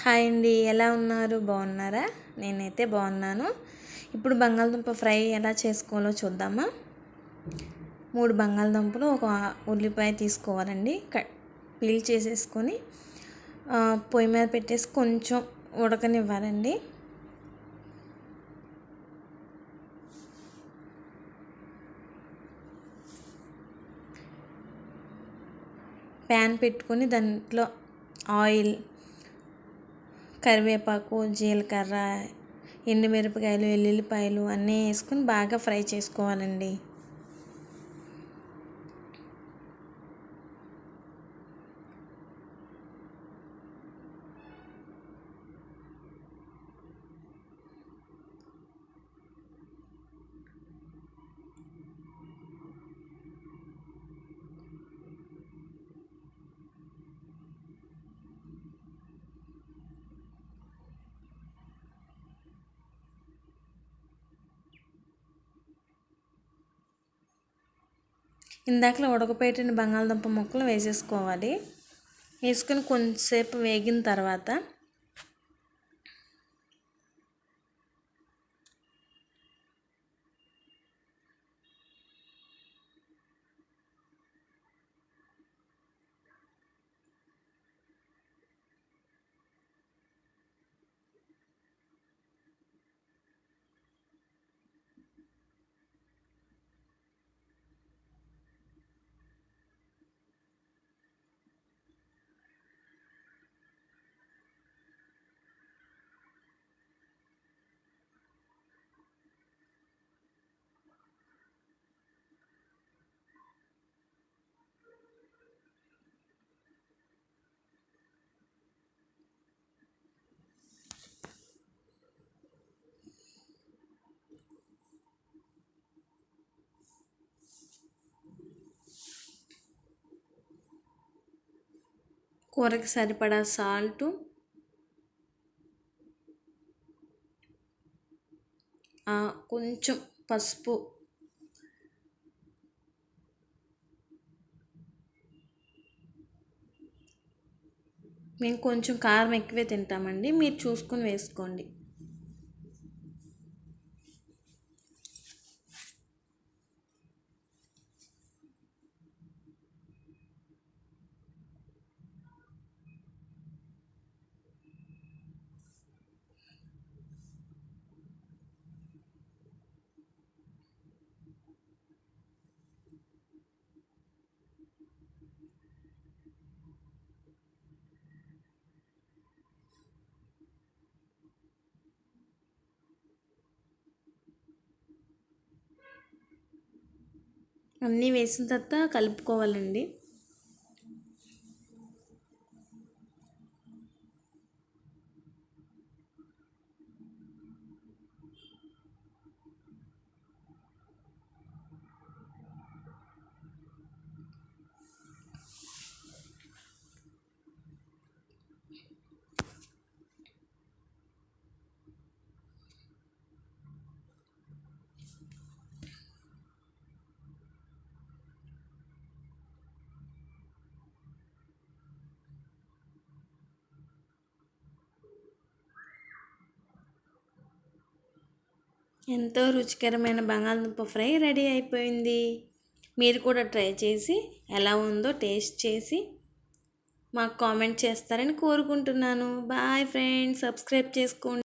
Hi అండి, ఎలా ఉన్నారు? బాగున్నారా? నేనైతే బాగున్నాను. ఇప్పుడు బంగాళదుంప ఫ్రై ఎలా చేసుకోవాలో చూద్దామా. 3 బంగాళదుంపలు, ఒక ఉల్లిపాయ తీసుకోవాలండి. పీల్ చేసేసుకొని పొయ్యి మీద పెట్టేసి కొంచెం ఉడకనివ్వాలండి. ప్యాన్ పెట్టుకొని దాంట్లో ఆయిల్, కరివేపాకు, జీలకర్ర, ఎండుమిరపకాయలు, వెల్లుల్లిపాయలు అన్నీ వేసుకొని బాగా ఫ్రై చేసుకోవాలండి. ఇందాకలో ఉడకపెట్టిన బంగాళదుంప ముక్కలు వేసేసుకోవాలి. వేసుకొని కొంచెంసేపు వేగిన తర్వాత కూరకి సరిపడా సాల్టు, కొంచెం పసుపు, మేము కొంచెం కారం ఎక్కువే తింటామండి, మీరు చూసుకొని వేసుకోండి. అన్నీ వేసిన తర్వాత కలుపుకోవాలండి. ఎంతో రుచికరమైన బంగాళదుంప ఫ్రై రెడీ అయిపోయింది. మీరు కూడా ట్రై చేసి ఎలా ఉందో టేస్ట్ చేసి మాకు కామెంట్ చేస్తారని కోరుకుంటున్నాను. బాయ్ ఫ్రెండ్స్, సబ్స్క్రైబ్ చేసుకోండి.